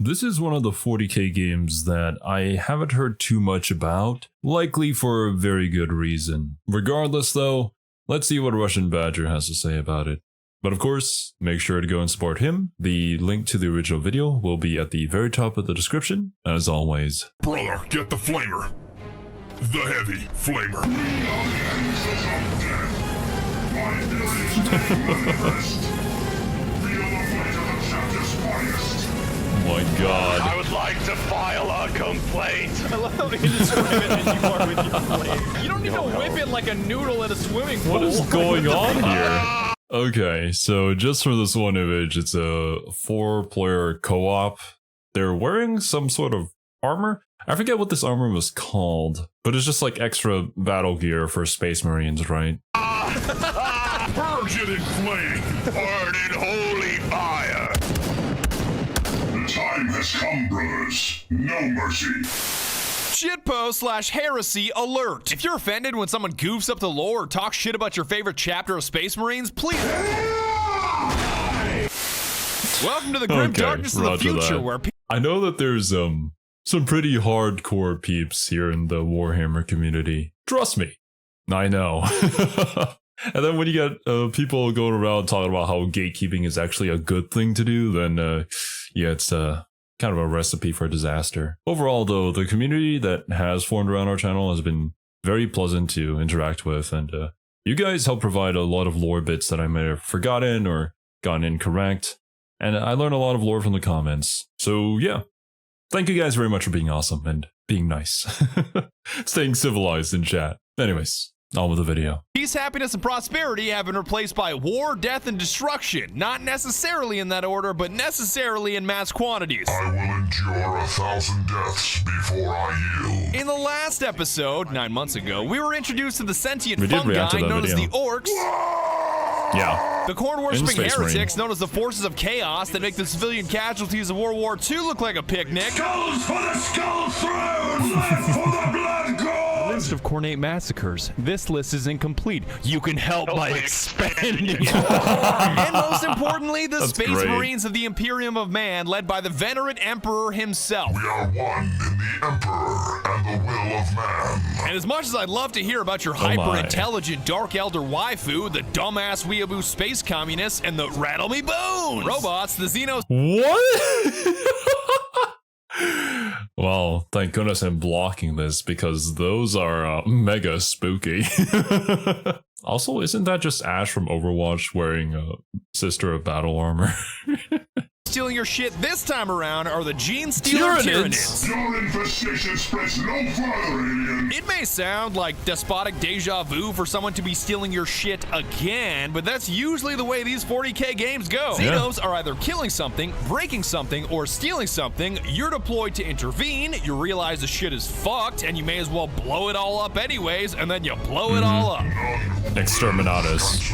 This is one of the 40k games that I haven't heard too much about, likely for a very good reason. Regardless though, let's see what RussianBadger has to say about it. But of course, make sure to go and support him. The link to the original video will be at the very top of the description, as always. Brother, get the flamer. The heavy flamer. Oh my god. I would like to file a complaint. I love how indiscriminate you are with your flame. You don't need to whip it like a noodle at a swimming pool. What is going on here? Okay, so just for this one image, it's a 4-player co-op. They're wearing some sort of armor. I forget what this armor was called, but it's just like extra battle gear for Space Marines, right? Purge it in flame. Burn in holy fire. The time has come, brothers. No mercy. Shitpost/heresy alert. If you're offended when someone goofs up the lore or talks shit about your favorite chapter of Space Marines, please. Welcome to the grim darkness of the future where I know that there's some pretty hardcore peeps here in the Warhammer community. Trust me, I know. And then when you get people going around talking about how gatekeeping is actually a good thing to do, then yeah, it's kind of a recipe for disaster. Overall though, the community that has formed around our channel has been very pleasant to interact with, and you guys help provide a lot of lore bits that I may have forgotten or gotten incorrect, and I learn a lot of lore from the comments. So yeah, thank you guys very much for being awesome and being nice. Staying civilized in chat. Anyways, on with the video. peace, happiness, and prosperity have been replaced by war, death, and destruction. Not necessarily in that order, but necessarily in mass quantities. I will endure 1,000 deaths before I yield. In the last episode, 9 months ago, we were introduced to the sentient We did fungi react to that known as the video. orcs. Yeah. The corn-worshipping Space heretics Marine. known as the forces of chaos that make the civilian casualties of World War II look like a picnic. Skulls for the skull throne! Blood for the blood god! List of cornate massacres. This list is incomplete. You can help by expanding. And most importantly, the That's Space great. Marines of the Imperium of Man, led by the venerate Emperor himself. We are one in the Emperor and the will of man. And as much as I'd love to hear about your my. hyper-intelligent Dark Elder waifu, the dumbass weeaboo space communists, and the rattle me bones robots, the Xenos. What? Well, thank goodness I'm blocking this because those are mega spooky. Also, isn't that just Ash from Overwatch wearing a Sister of Battle armor? Stealing your shit this time around are the Gene Stealer Tyranids. Your infestation spreads no further, alien. It may sound like despotic deja vu for someone to be stealing your shit again, but that's usually the way these 40k games go. Yeah. Xenos are either killing something, breaking something, or stealing something. You're deployed to intervene, you realize the shit is fucked, and you may as well blow it all up anyways, and then you blow it all up. Exterminatus.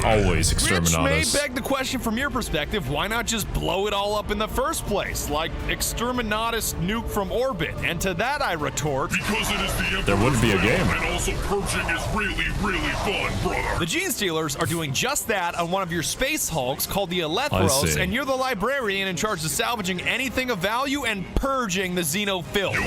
Always Which may exterminatus. beg the question from your perspective, why not just blow it all up in the first place, like Exterminatus nuke from orbit? And to that I retort, Because it is the Emperor's There wouldn't be a game. And also purging is really, really fun, brother. the Gene Stealers are doing just that on one of your space hulks called the I Elethros, see. and you're the librarian in charge of salvaging anything of value and purging the Xeno filth.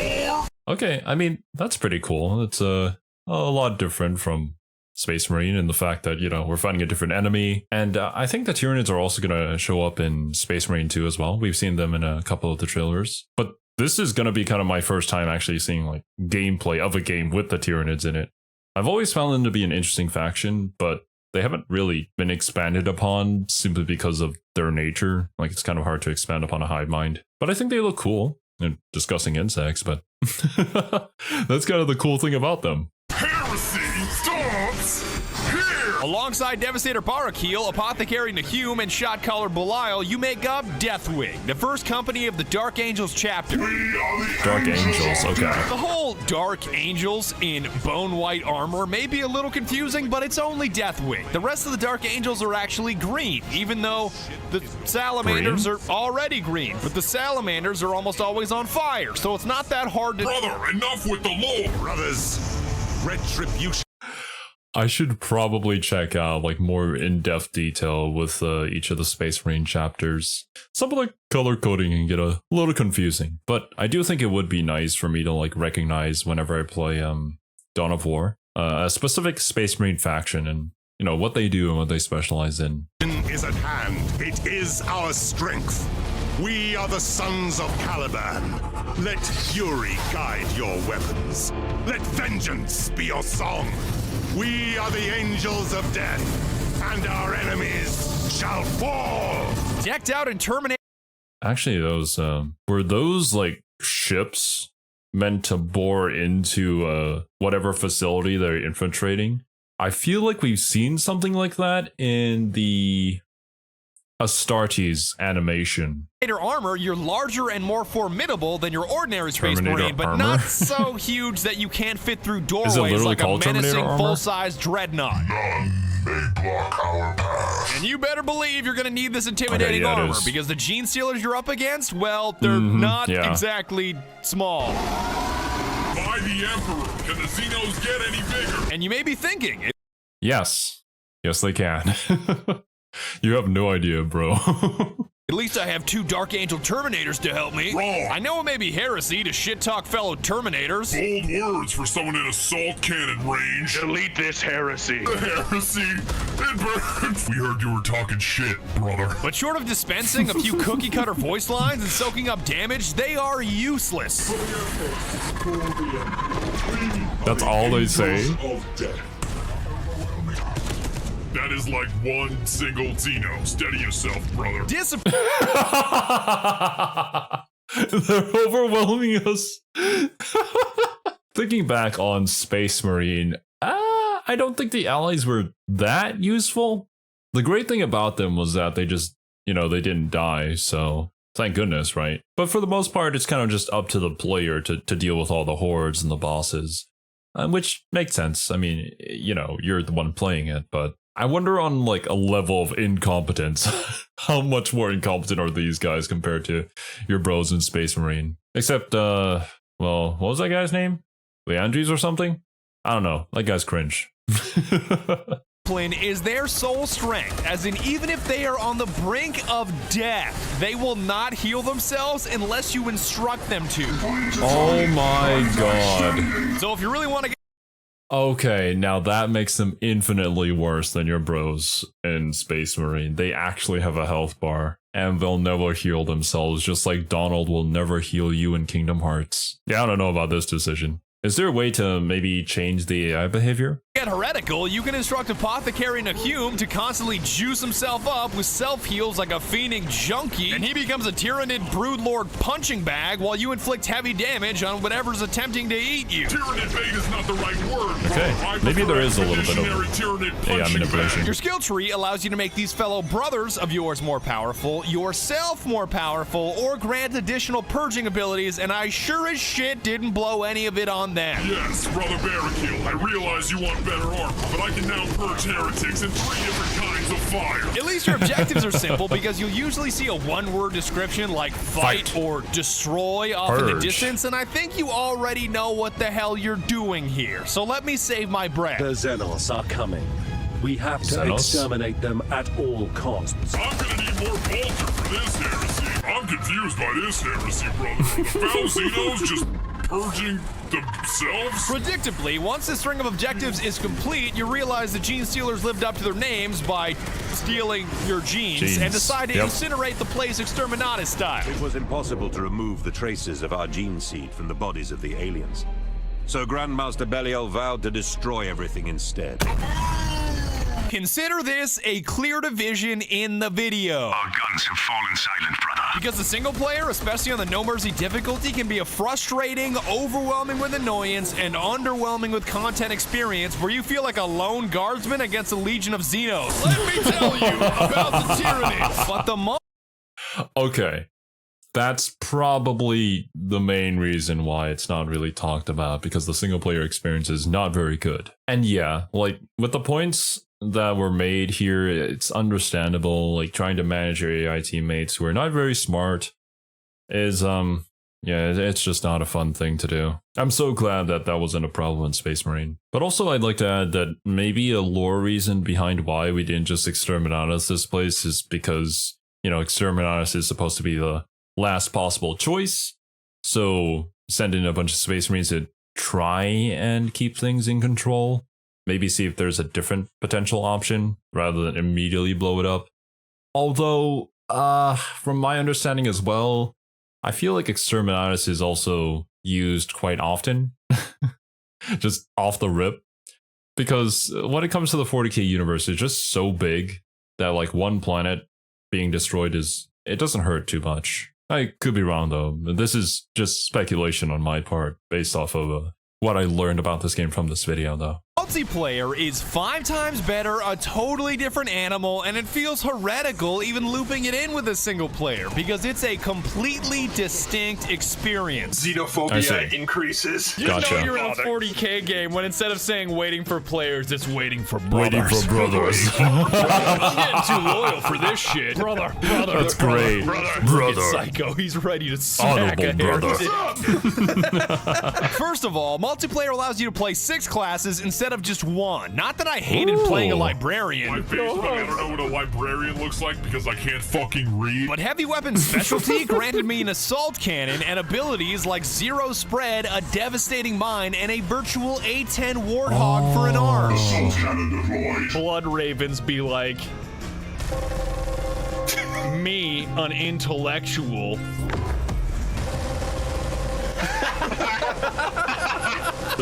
Okay, I mean, that's pretty cool. It's a lot different from Space Marine in the fact that, you know, we're fighting a different enemy. And I think the Tyranids are also going to show up in Space Marine 2 as well. We've seen them in a couple of the trailers. But this is going to be kind of my first time actually seeing like gameplay of a game with the Tyranids in it. I've always found them to be an interesting faction, but they haven't really been expanded upon simply because of their nature. Like, it's kind of hard to expand upon a hive mind. But I think they look cool. And discussing insects, but that's kind of the cool thing about them. Heresy stops here. Alongside Devastator Barakeel, Apothecary Nahum, and Shotcaller Belial, you make up Deathwing, the first company of the Dark Angels chapter. We are the Dark Angels, okay. The whole Dark Angels in bone white armor may be a little confusing, but it's only Deathwing. The rest of the Dark Angels are actually green, even though the Salamanders Green? are already green. But the Salamanders are almost always on fire, so it's not that hard to... Brother, enough with the lore. Brothers, retribution. I should probably check out like more in-depth detail with each of the Space Marine chapters. Some of the color coding can get a little confusing, but I do think it would be nice for me to like recognize whenever I play Dawn of War, a specific Space Marine faction and you know what they do and what they specialize in. Is at hand. It is our strength. We are the sons of Caliban. Let fury guide your weapons. Let vengeance be your song. We are the angels of death, and our enemies shall fall. Decked out and terminated. Actually, those were those like ships meant to bore into whatever facility they're infiltrating? I feel like we've seen something like that in the Astartes animation. Armor, you're larger and more formidable than your ordinary Space Terminator Marine, but armor? not so huge that you can't fit through doorways literally like a called Terminator menacing armor? full-size dreadnought. None may block our path. And you better believe you're going to need this intimidating yeah, it armor, is. because the gene stealers you're up against, well, they're not yeah. exactly small. By the Emperor, can the Xenos get any bigger? And you may be thinking, Yes. Yes, they can. You have no idea, bro. at least I have 2 Dark Angel Terminators to help me. Wrong. I know it may be heresy to shit-talk fellow Terminators. Bold words for someone in assault cannon range. Delete this heresy. Heresy. It burns. We heard you were talking shit, brother. But short of dispensing a few cookie-cutter voice lines and soaking up damage, they are useless. That's all they say. Of death. That is like one single Xeno. Steady yourself, brother. They're overwhelming us. Thinking back on Space Marine, I don't think the allies were that useful. The great thing about them was that they just, you know, they didn't die, so thank goodness, right? But for the most part, it's kind of just up to the player to deal with all the hordes and the bosses, which makes sense. I mean, you know, you're the one playing it, but I wonder on like a level of incompetence, how much more incompetent are these guys compared to your bros in Space Marine? Except, well, what was that guy's name? Leandres or something? I don't know. That guy's cringe. Is their sole strength, as in even if they are on the brink of death, they will not heal themselves unless you instruct them to. Oh my god. So if you really want to get Okay, now that makes them infinitely worse than your bros in Space Marine. They actually have a health bar, and they'll never heal themselves, just like Donald will never heal you in Kingdom Hearts. Yeah, I don't know about this decision. Is there a way to maybe change the AI behavior? heretical, you can instruct Apothecary Nahum to constantly juice himself up with self-heals like a fiending junkie, and he becomes a Tyrannid Broodlord punching bag while you inflict heavy damage on whatever's attempting to eat you. Tyrannid bait is not the right word. Okay, maybe there is a little bit of Tyrannid AI punching manipulation. bag. Your skill tree allows you to make these fellow brothers of yours more powerful, yourself more powerful, or grant additional purging abilities, and I sure as shit didn't blow any of it on them. Yes, Brother Barricule, I realize you want better armor, but I can now purge heretics in 3 different kinds of fire. At least your objectives are simple, because you'll usually see a one-word description like fight or destroy off in the Purge. distance, and I think you already know what the hell you're doing here. So let me save my breath. The Xenos are coming. We have to Xenos? exterminate them at all costs. I'm gonna need more Bolter for this heresy. I'm confused by this heresy, brother. Are the foul Xenos just purging themselves? Predictably, once this string of objectives is complete, you realize the gene stealers lived up to their names by stealing your genes and decide to incinerate the place exterminatus style. It was impossible to remove the traces of our gene seed from the bodies of the aliens. So Grandmaster Belial vowed to destroy everything instead. Consider this a clear division in the video. Our guns have fallen silent, brother. Because the single player, especially on the No Mercy difficulty, can be a frustrating, overwhelming with annoyance, and underwhelming with content experience where you feel like a lone guardsman against a legion of Xenos. Let me tell you about the Tyranids. But the Okay. That's probably the main reason why it's not really talked about, because the single player experience is not very good. And yeah, like with the points that were made here, it's understandable. Like trying to manage your AI teammates who are not very smart is Yeah, it's just not a fun thing to do. I'm so glad that that wasn't a problem in Space Marine. But also I'd like to add that maybe a lore reason behind why we didn't just Exterminatus this place is because, you know, Exterminatus is supposed to be the last possible choice. So send in a bunch of Space Marines to try and keep things in control. Maybe see if there's a different potential option rather than immediately blow it up. Although, from my understanding as well, I feel like Exterminatus is also used quite often, just off the rip, because when it comes to the 40k universe, it's just so big that like one planet being destroyed it doesn't hurt too much. I could be wrong though. This is just speculation on my part based off of what I learned about this game from this video though. Multiplayer is 5 times better, a totally different animal, and it feels heretical even looping it in with a single player because it's a completely distinct experience. Xenophobia increases. You Gotcha. know you're in a 40k game when instead of saying waiting for players, it's waiting for brothers. Waiting for brothers. I'm getting too loyal for this shit. Brother. That's great. Brother. Psycho, he's ready to smack a heresy. First of all, multiplayer allows you to play 6 classes instead of just 1. Not that I hated playing a librarian. My face, but I don't know what a librarian looks like because I can't fucking read. But heavy weapon specialty granted me an assault cannon and abilities like zero spread, a devastating mine, and a virtual A10 warthog for an arm. Assault cannon deployed. Blood ravens be like, me, an intellectual.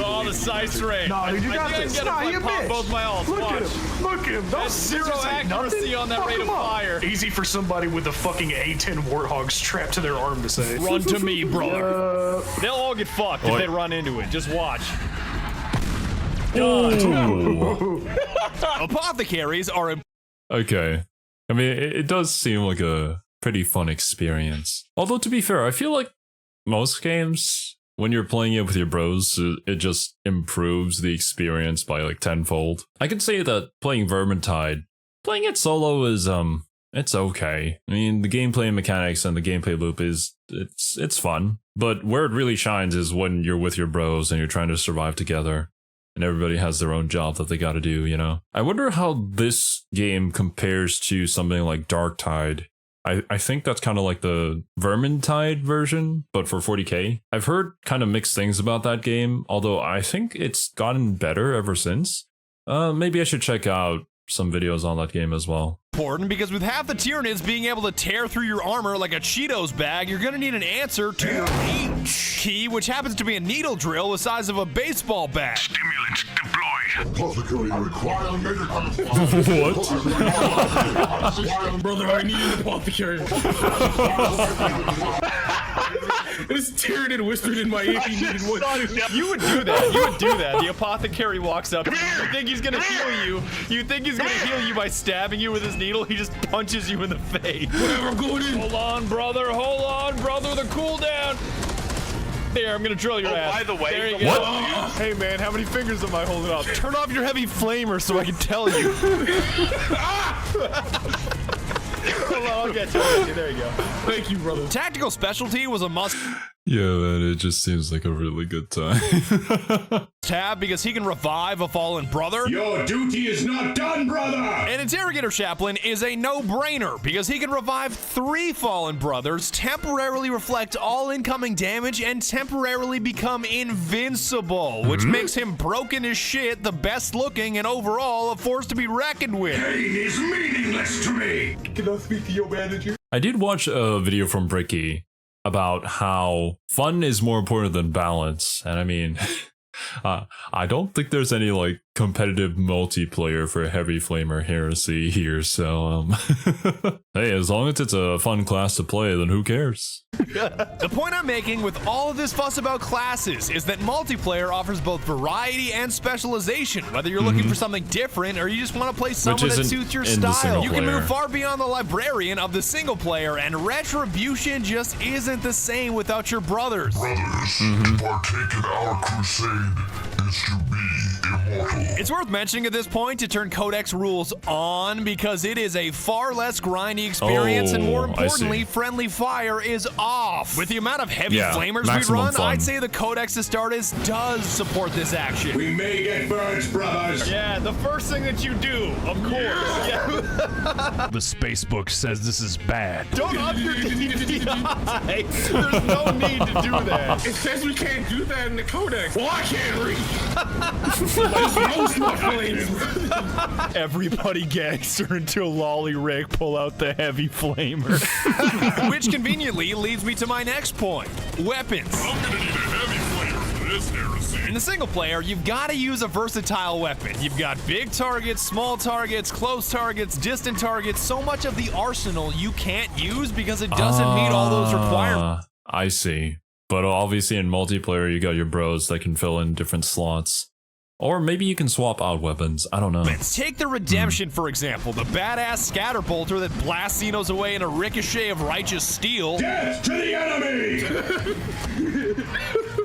Oh, the sights ray. No, dude, you got this. Nah, you pop bitch. both my alts. Look Watch. at him. Look at him. That's zero accuracy on that rate of fire. Easy for somebody with a fucking A10 warthog strapped to their arm to say. Run to me, brother. They'll all get fucked if they run into it. Just watch. Apothecaries are Okay. I mean, it does seem like a pretty fun experience. Although, to be fair, I feel like most games, when you're playing it with your bros, it just improves the experience by like tenfold. I can say that playing Vermintide, playing it solo is, it's okay. I mean, the gameplay mechanics and the gameplay loop it's fun. But where it really shines is when you're with your bros and you're trying to survive together. And everybody has their own job that they gotta do, you know? I wonder how this game compares to something like Darktide. I think that's kind of like the Vermintide version, but for 40k. I've heard kind of mixed things about that game, although I think it's gotten better ever since. Maybe I should check out some videos on that game as well. important because with half the Tyranids being able to tear through your armor like a Cheetos bag, you're gonna need an answer to your H key, which happens to be a needle drill the size of a baseball bat. Stimulant deployed. Apothecary requiring medical. What? Brother, I need an apothecary. This Tyranid whispered in my ear. You would do that. You would do that. The apothecary walks up. You think he's gonna heal you. You think he's gonna heal you by stabbing you with his needle. He just punches you in the face. Whatever, going in. Hold on, brother. Hold on, brother. The cooldown. There, I'm gonna drill your ass. By the way, there you go. Hey man, how many fingers am I holding up? Turn off your heavy flamer so I can tell you. Hold on, I'll get you. There you go. Thank you, brother. Tactical specialty was a must Yeah, man, it just seems like a really good time. have because he can revive a fallen brother. Your duty is not done, brother! An interrogator chaplain is a no-brainer because he can revive 3 fallen brothers, temporarily reflect all incoming damage, and temporarily become invincible, which makes him broken as shit, the best looking, and overall a force to be reckoned with. Pain is meaningless to me! Can I speak to your manager? I did watch a video from Bricky about how fun is more important than balance, and I mean, I don't think there's any like competitive multiplayer for Heavy Flamer Heresy here, so hey, as long as it's a fun class to play, then who cares? The point I'm making with all of this fuss about classes is that multiplayer offers both variety and specialization, whether you're looking for something different or you just want to play someone that isn't suits your in the style. single You can player. move far beyond the librarian of the single player, and Retribution just isn't the same without your brothers. Brothers, to partake in our crusade is to be It's worth mentioning at this point to turn Codex rules on because it is a far less grindy experience and more importantly, friendly fire is off. With the amount of heavy flamers we run, I'd say the Codex Astartes does support this action. We may get birds, brothers. Yeah, the first thing that you do, of course. Yeah. The space book says this is bad. Don't up your DPI. There's no need to do that. It says we can't do that in the Codex. Well, I can't read. Everybody gangster until Lolly Rick pull out the heavy flamer. Which conveniently leads me to my next point. Weapons. I'm gonna need a heavy flamer for this heresy. In the single player, you've got to use a versatile weapon. You've got big targets, small targets, close targets, distant targets, so much of the arsenal you can't use because it doesn't meet all those requirements. I see. But obviously in multiplayer, you got your bros that can fill in different slots. Or maybe you can swap out weapons. I don't know. Let's take the Redemption, for example. The badass scatterbolter that blasts Xenos away in a ricochet of righteous steel. Death to the enemy!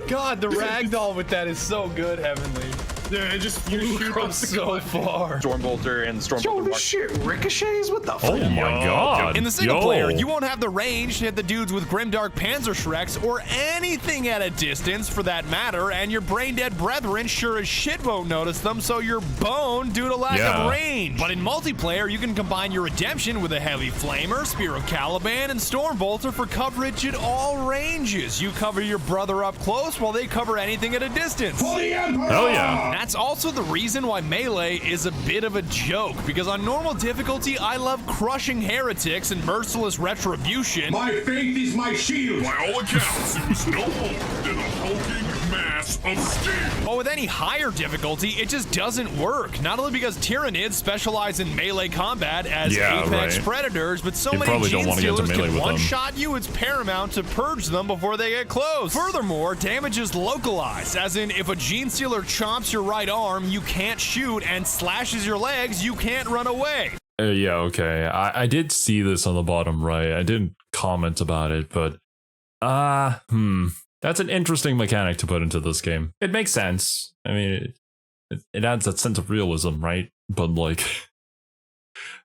God, the ragdoll with that is so good, Heavenly. Yeah, it just flew across the so far. Stormbolter and Stormbolter. Yo, this shit ricochets? What the fuck? Oh my god. In the single player, you won't have the range to hit the dudes with Grimdark Panzer Shreks or anything at a distance for that matter, and your brain-dead brethren sure as shit won't notice them, so you're boned due to lack of range. But in multiplayer, you can combine your Redemption with a Heavy Flamer, Spear of Caliban, and Stormbolter for coverage at all ranges. You cover your brother up close while they cover anything at a distance. For the Emperor! Oh yeah. That's also the reason why Melee is a bit of a joke, because on normal difficulty, I love crushing heretics and merciless retribution. My faith is my shield! By all accounts, it was no more than a hulking mass of steel. But with any higher difficulty, it just doesn't work. Not only because Tyranids specialize in melee combat as apex predators, but so many Gene Stealers can one-shot you, it's paramount to purge them before they get close. Furthermore, damage is localized, as in if a Gene Stealer chomps your right arm, you can't shoot, and slashes your legs, you can't run away. Yeah, okay. I did see this on the bottom right. I didn't comment about it, but that's an interesting mechanic to put into this game. It makes sense. I mean, it adds that sense of realism, right? But like,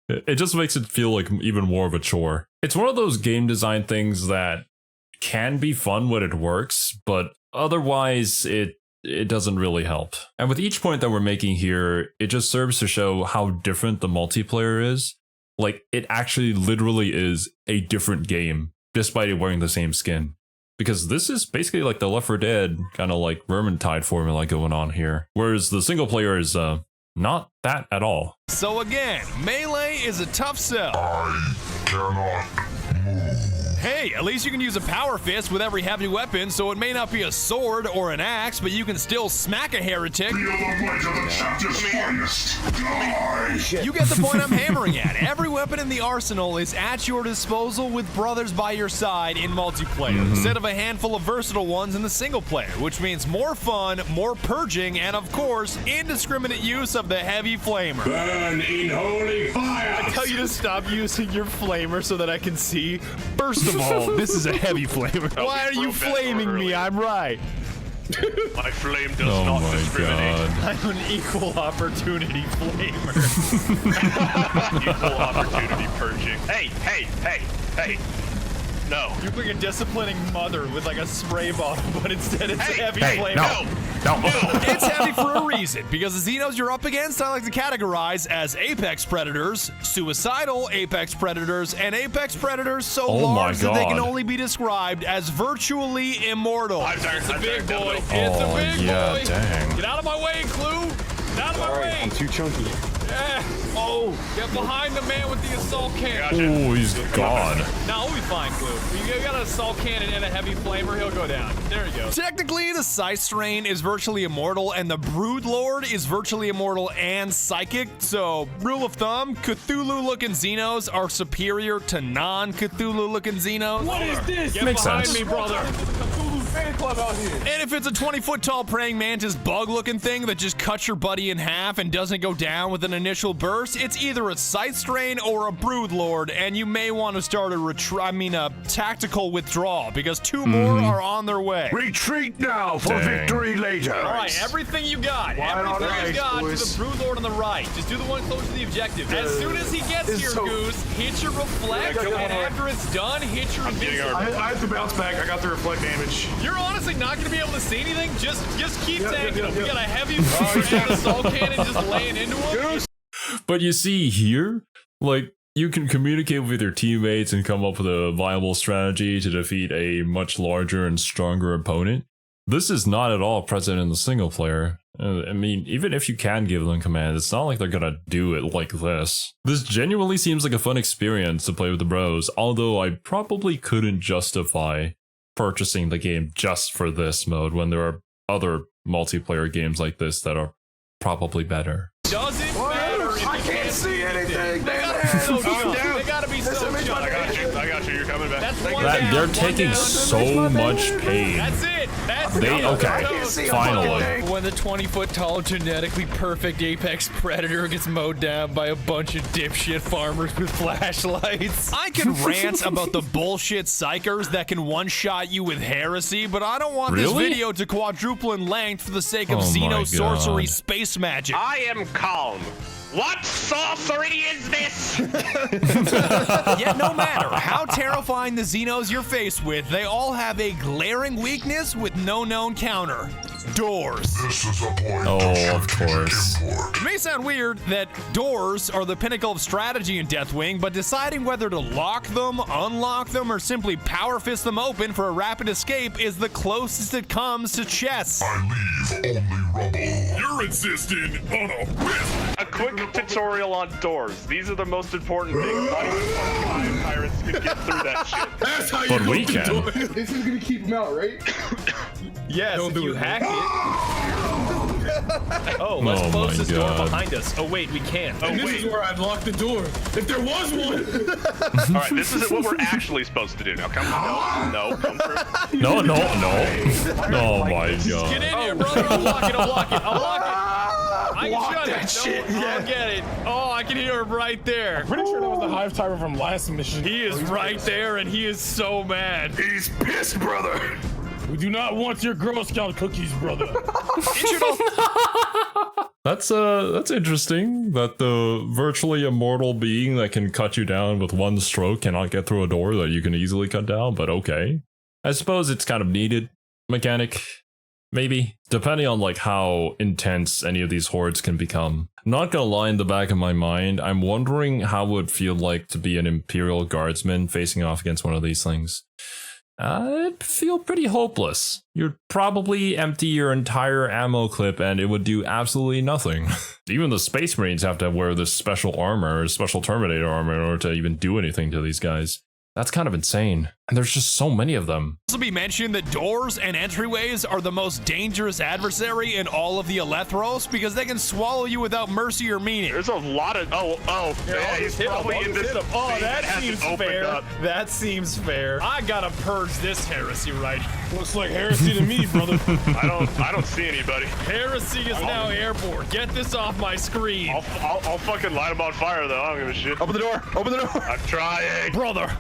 it just makes it feel like even more of a chore. It's one of those game design things that can be fun when it works, but otherwise it doesn't really help. And with each point that we're making here, it just serves to show how different the multiplayer is. Like, it actually literally is a different game, despite it wearing the same skin. Because this is basically like the Left 4 Dead kind of like Vermintide formula going on here. Whereas the single player is not that at all. So again, Melee is a tough sell. I cannot move. Hey, at least you can use a power fist with every heavy weapon, so it may not be a sword or an axe, but you can still smack a heretic. Feel the might of the chapter's finest. Die! You get the point I'm hammering at. Every weapon in the arsenal is at your disposal with brothers by your side in multiplayer, instead of a handful of versatile ones in the single player, which means more fun, more purging, and of course, indiscriminate use of the heavy flamer. Burn in holy fire! I tell you to stop using your flamer so that I can see. First of all, this is a heavy flamer. Why are you flaming me? I'm right. My flame does not discriminate. I'm an equal opportunity flamer. Equal opportunity purging. Hey. No. You're like a disciplining mother with like a spray bottle, but instead it's a heavy flamer. No. It's heavy for a reason, because the Xenos you're up against I like to categorize as apex predators, suicidal apex predators, and apex predators so large that they can only be described as virtually immortal. It's a Big boy. It's a big boy. Dang. Get out of my way, Clue. Get out of my way. I'm too chunky. Yeah. Oh, get behind the man with the assault cannon. Oh, he's gone. Now we'll be fine, Clue. You got an assault cannon and a heavy flamer, he'll go down. There you go. Technically, the Scythe Strain is virtually immortal, and the Brood Lord is virtually immortal and psychic. So, rule of thumb, Cthulhu-looking Xenos are superior to non-Cthulhu-looking Xenos. What is this? Get Makes behind sense. me, brother. Fan club out here. And if it's a 20-foot tall praying mantis bug-looking thing that just cuts your buddy in half and doesn't go down within initial burst, it's either a Scythe Strain or a Broodlord, and you may want to start a tactical withdrawal, because 2 more are on their way. Retreat now for victory later. All right, everything you got. Everything you got to the Broodlord on the right. Just do the one close to the objective. As soon as he gets here, Goose, hit your reflect, and after it's done, hit your invincible. I have to bounce back. I got the reflect damage. You're honestly not going to be able to see anything. Just keep tanking him. We got a heavy and assault cannon just laying into him. But you see here, like, you can communicate with your teammates and come up with a viable strategy to defeat a much larger and stronger opponent. This is not at all present in the single player. I mean, even if you can give them commands, it's not like they're gonna do it like this. This genuinely seems like a fun experience to play with the bros, although I probably couldn't justify purchasing the game just for this mode when there are other multiplayer games like this that are probably better. Doesn't matter if I can't see anything. They gotta be so shocked. I got you. You're coming back. That's one down. They're taking so much pain. That's it. That's Okay, finally. When the 20-foot tall, genetically perfect apex predator gets mowed down by a bunch of dipshit farmers with flashlights. I can rant about the bullshit psychers that can one-shot you with heresy, but I don't want this video to quadruple in length for the sake of Xeno sorcery space magic. I am calm. What sorcery is this? Yet no matter how terrifying the Xenos you're faced with, they all have a glaring weakness with no known counter. Doors. This is a point of course. It may sound weird that doors are the pinnacle of strategy in Deathwing, but deciding whether to lock them, unlock them, or simply power fist them open for a rapid escape is the closest it comes to chess. I leave only rubble. You're insisting on a whip. A quick tutorial on doors. These are the most important things. Not even fucking pirates can get through that shit. That's how you But we open the can. door. This is gonna keep him out, right? Yes, Don't if do you it. hack it. Oh, let's Oh close my this door God. behind us. Oh wait, we can't. Oh And this wait. is where I'd lock the door. If there was one. All right, this is what we're actually supposed to do. Now come no, come through. No. Oh my Get god. in here, brother. I'll lock it. I'll lock it. I can shut that it. shit, No, yeah. I'll get it. Oh, I can hear him right there. Pretty sure that was the hive timer from last mission. He is right there, and he is so mad. He's pissed, brother. We do not want your Girl Scout cookies, brother. That's interesting that the virtually immortal being that can cut you down with one stroke cannot get through a door that you can easily cut down, but okay. I suppose it's kind of needed mechanic, maybe, depending on like how intense any of these hordes can become. Not gonna lie, in the back of my mind, I'm wondering how it would feel like to be an Imperial Guardsman facing off against one of these things. It'd feel pretty hopeless. You'd probably empty your entire ammo clip and it would do absolutely nothing. Even the Space Marines have to wear this special armor, special Terminator armor, in order to even do anything to these guys. That's kind of insane. And there's just so many of them. Also be mentioned that doors and entryways are the most dangerous adversary in all of the Elethros because they can swallow you without mercy or meaning. There's a lot of yeah, he's probably in this. Oh, thing that hasn't seems opened fair. up. That seems fair. I gotta purge this heresy right. Looks like heresy to me, brother. I don't see anybody. Heresy is now airborne. Get this off my screen. I'll fucking light him on fire though. I don't give a shit. Open the door. Open the door. I'm trying. Brother.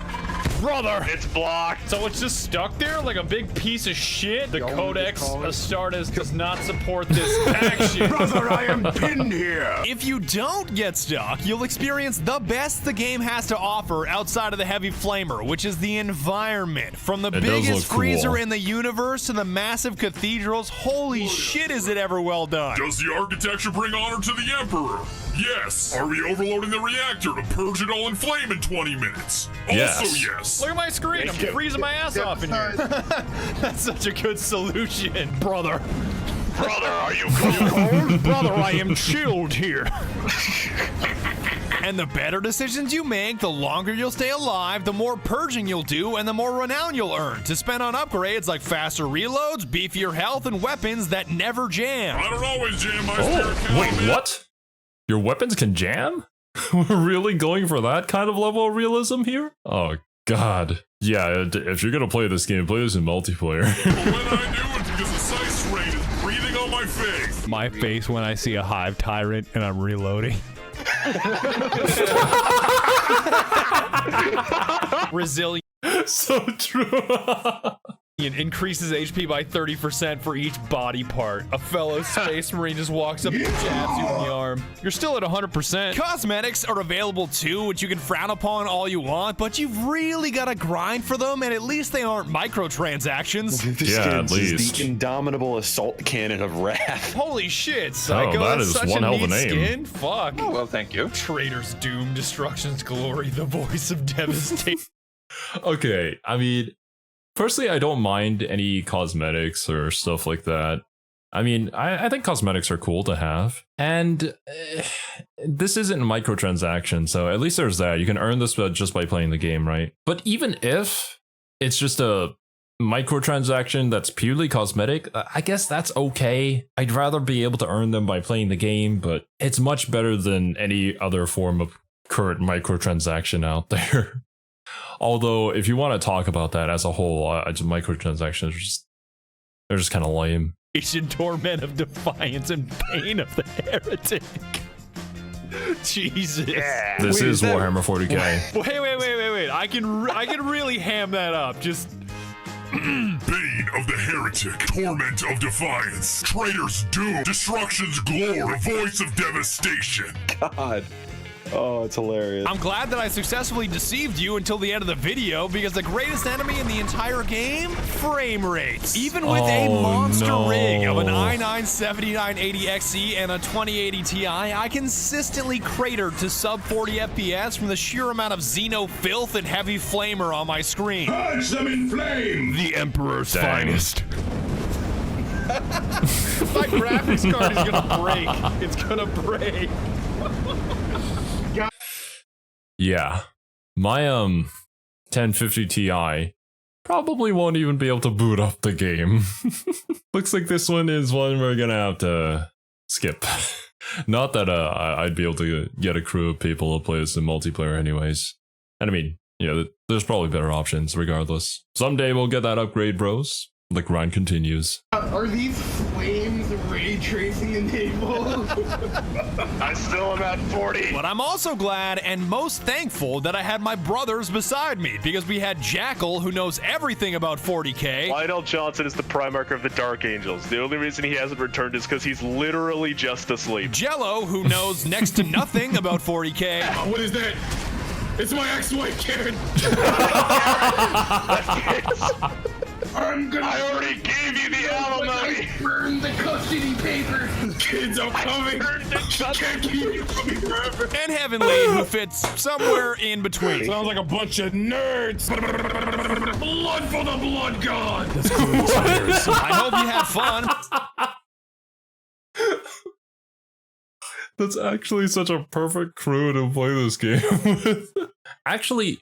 It's blocked. So it's just stuck there like a big piece of shit. The Codex Astartes does not support this action. Brother, I am pinned here. If you don't get stuck, you'll experience the best the game has to offer outside of the heavy flamer, which is the environment. From the biggest freezer in the universe to the massive cathedrals, holy shit is it ever well done. Does the architecture bring honor to the Emperor? Yes. Are we overloading the reactor to purge it all in flame in 20 minutes? Yes. Also yes. Look at my screen. I'm freezing my ass off in here. That's such a good solution. Brother. Brother, are you cold? Brother, I am chilled here. And the better decisions you make, the longer you'll stay alive, the more purging you'll do, and the more renown you'll earn to spend on upgrades like faster reloads, beefier health, and weapons that never jam. I don't always jam my spare Wait, what? Your weapons can jam? We're really going for that kind of level of realism here? Oh, God. Yeah, if you're gonna play this game, play this in multiplayer. But when I do, it's because the sight rain is breathing on my face. My face when I see a hive tyrant and I'm reloading. Resilient. So true. Increases HP by 30% for each body part. A fellow space marine just walks up and jabs you in the arm. You're still at 100%. Cosmetics are available too, which you can frown upon all you want, but you've really got to grind for them, and at least they aren't microtransactions. Yeah, at least. The indomitable assault cannon of wrath. Holy shit, Psycho. that That's is such one a hell of a neat name. skin. Fuck. Oh, well, thank you. Traitor's Doom, Destruction's Glory, the voice of devastation. Okay, I mean, personally, I don't mind any cosmetics or stuff like that. I mean, I think cosmetics are cool to have. And this isn't a microtransaction, so at least there's that. You can earn this just by playing the game, right? But even if it's just a microtransaction that's purely cosmetic, I guess that's okay. I'd rather be able to earn them by playing the game, but it's much better than any other form of current microtransaction out there. Although, if you want to talk about that as a whole, microtransactions they're just kind of lame. Torment of defiance and pain of the heretic. Jesus. Yeah. This is Warhammer 40k. Wait. I can really ham that up. Just Bane of the heretic, torment of defiance, traitor's doom, destruction's glory, voice of devastation. God. Oh, it's hilarious. I'm glad that I successfully deceived you until the end of the video, because the greatest enemy in the entire game, frame rates. Even with a monster rig of an i9-7980XE and a 2080 Ti, I consistently crater to sub 40 FPS from the sheer amount of Xeno filth and heavy flamer on my screen. Purge them in flame! The Emperor's finest. my graphics card is gonna break. It's gonna break. Yeah, my 1050 Ti probably won't even be able to boot up the game. Looks like this one is one we're gonna have to skip. Not that I'd be able to get a crew of people to play this in multiplayer anyways. And I mean, yeah, there's probably better options regardless. Someday we'll get that upgrade, bros. The grind continues. Are these flames ray tracing enabled? I still am at 40. But I'm also glad and most thankful that I had my brothers beside me, because we had Jackal, who knows everything about 40k. Lionel Johnson is the Primarch of the Dark Angels. The only reason he hasn't returned is because he's literally just asleep. Jello, who knows next to nothing about 40k. What is that? It's my ex-wife, Karen. I already gave you the alimony. Burn the custody papers. Kids are coming. Can't keep you from me forever. And Heavenly, who fits somewhere in between. Sounds like a bunch of nerds. Blood for the blood god. I hope you had fun. That's actually such a perfect crew to play this game with. Actually,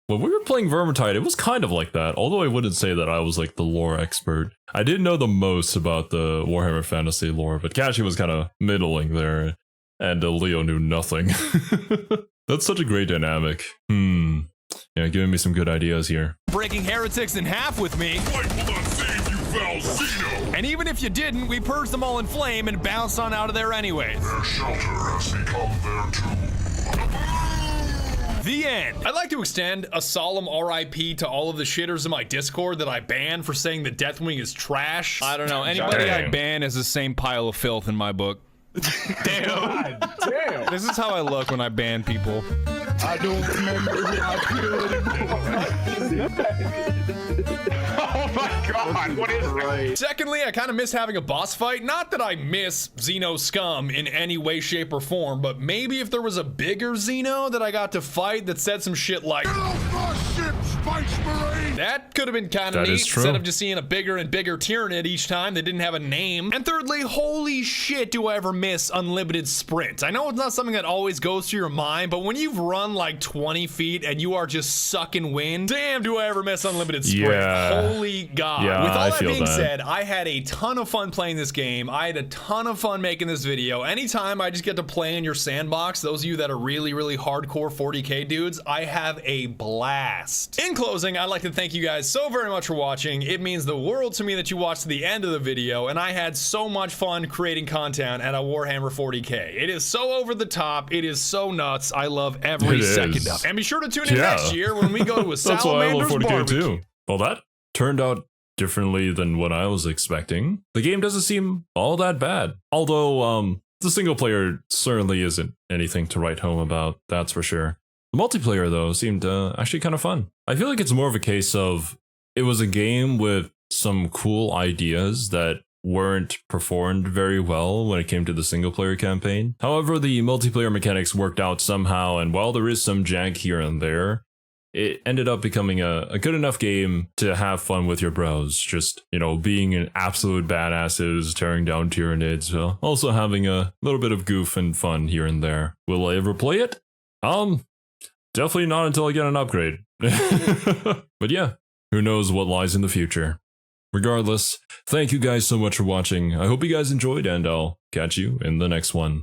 when we were playing Vermintide, it was kind of like that, although I wouldn't say that I was like the lore expert. I didn't know the most about the Warhammer Fantasy lore, but Kashi was kind of middling there, and Leo knew nothing. That's such a great dynamic. Yeah, giving me some good ideas here. Breaking heretics in half with me. Light will not save you, foul Xeno! And even if you didn't, we purged them all in flame and bounced on out of there anyways. Their shelter has become their tomb. The end. I'd like to extend a solemn RIP to all of the shitters in my Discord that I banned for saying the Deathwing is trash. I don't know. Anybody I ban is the same pile of filth in my book. Damn. This is how I look when I ban people. I don't remember how I feel anymore. Oh my god, what is that? Secondly, I kind of miss having a boss fight. Not that I miss Xeno scum in any way, shape, or form, but maybe if there was a bigger Xeno that I got to fight that said some shit like, that could have been kind of neat, instead of just seeing a bigger and bigger Tyranid each time that didn't have a name. And thirdly, holy shit, do I ever miss unlimited sprint. I know it's not something that always goes through your mind, but when you've run like 20 feet and you are just sucking wind, damn, do I ever miss unlimited sprint. Yeah. Holy god. Yeah, with all I that feel being that. said, I had a ton of fun playing this game. I had a ton of fun making this video. Anytime I just get to play in your sandbox, those of you that are really, really hardcore 40k dudes, I have a blast. In closing, I'd like to thank thank you guys so very much for watching. It means the world to me that you watched to the end of the video, and I had so much fun creating content at a Warhammer 40k. It is so over the top. It is so nuts. I love every second of it. And be sure to tune in next year when we go to a That's why I love Salamander's 40k barbecue. too. Well, that turned out differently than what I was expecting. The game doesn't seem all that bad. Although, the single player certainly isn't anything to write home about, that's for sure. The multiplayer, though, seemed actually kind of fun. I feel like it's more of a case of it was a game with some cool ideas that weren't performed very well when it came to the single player campaign. However, the multiplayer mechanics worked out somehow, and while there is some jank here and there, it ended up becoming a good enough game to have fun with your bros. Just, you know, being an absolute badasses, tearing down Tyranids, also having a little bit of goof and fun here and there. Will I ever play it? Definitely not until I get an upgrade. But yeah, who knows what lies in the future. Regardless, thank you guys so much for watching. I hope you guys enjoyed, and I'll catch you in the next one.